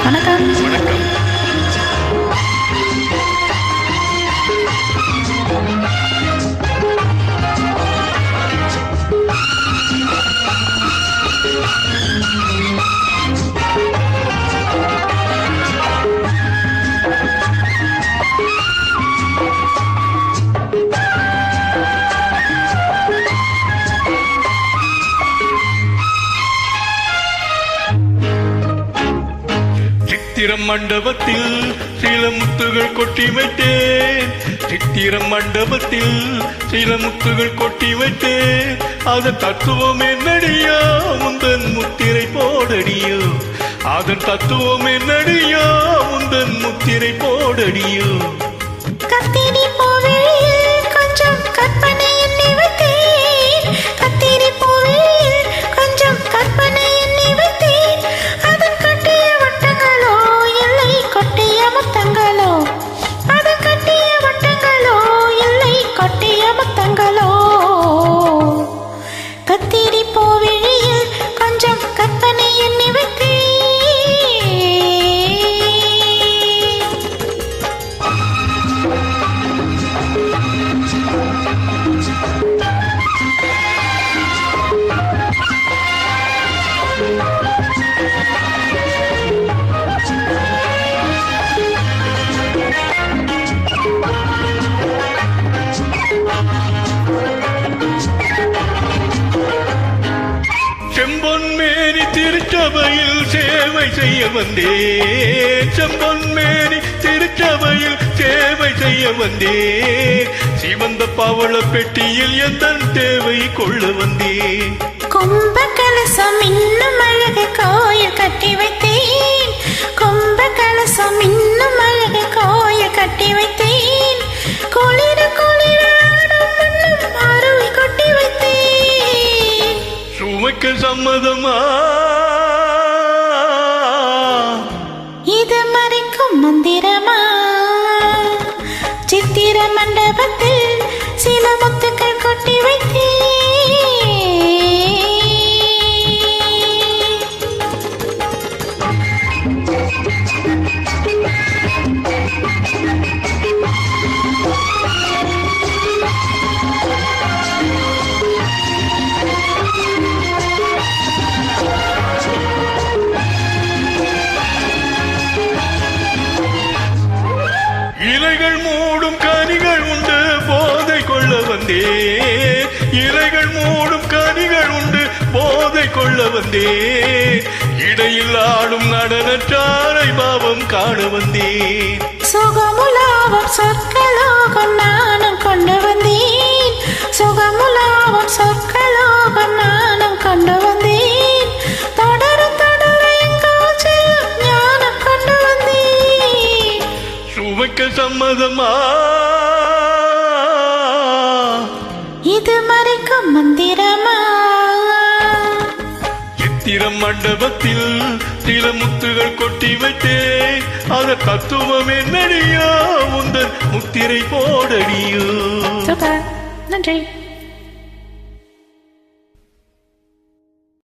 வணக்கம். வணக்கம். சித்திரம் மண்டபத்தில் சில முத்துகள் கொட்டி வைத்தேன். சித்திரம் மண்டபத்தில் சில முத்துகள் கொட்டி வைத்தேன். அதன் தத்துவம் என்னடியோ உந்தன் முத்திரை போடடியோ. அதன் தத்துவம் என்னடியோ உந்தன் முத்திரை போடடியோ. கத்திரி பூவில் கொஞ்சம் கற்பனை எண்ணி வைத்தேன். கத்திரி பூவில் கொஞ்சம் கற்பனை எண்ணி வைத்தேன். அதன் கட்டிய வட்டங்களோ இல்லை கொட்டிய முத்தங்களோ. அதன் கட்டிய வட்டங்களோ இல்லை கொட்டிய முத்தங்களோ. கத்திரி பூவில் கொஞ்சம் கற்பனை எண்ணி வைத்தேன். செம்பொன்மேனி திருச்சபையில் சேவை செய்ய வந்தேன். செம்பொன்மேனி திருச்சபையில் சேவை செய்ய வந்தேன். சிவந்த பவள பெட்டியில் எந்த தேவை கொள்ள வந்தேன். கும்ப கலசம் இன்னும் அழகு கோயில் கட்டி வைத்தேன். கும்ப கலசம் இன்னும் அழகு கோயில் கட்டி வைத்தேன். குளிர குளிர ஆடும் மண்ணும் அருவி கொட்டி வைத்தேன். சுமைக்கு சம்மதமா? இது மறைக்கும் மந்திரமா? சித்திர மண்டபத்தில் சில முத்துக்கள் கொட்டி வைத்தேன். இலைகள் மூடும் கனிகள் உண்டு போதை கொள்ள வந்தேன். இலைகள் மூடும் கனிகள் உண்டு போதை கொள்ள வந்தேன். இடையில் ஆடும் நடனச்சாரை பாவம் காண வந்தேன். சுகமுலாவும் சொற்கலோகம் நானும் கொண்டு வந்தேன். சுகமுலாவும் சொற்கலோகம் நானும் கொண்டு வந்தேன். தொடர தொடர எங்கோ செல்லும் ஞானம் கொண்டு வந்தேன். சுமைக்கு சம்மதமா? இது மறைக்கும் மந்திரமா? சித்திரம் மண்டபத்தில் சில முத்துகள் கொட்டி வைத்தேன். அதன் தத்துவம் என்னடியோ உந்தன் முத்திரை போடடியோ. சூப்பர், நன்றி.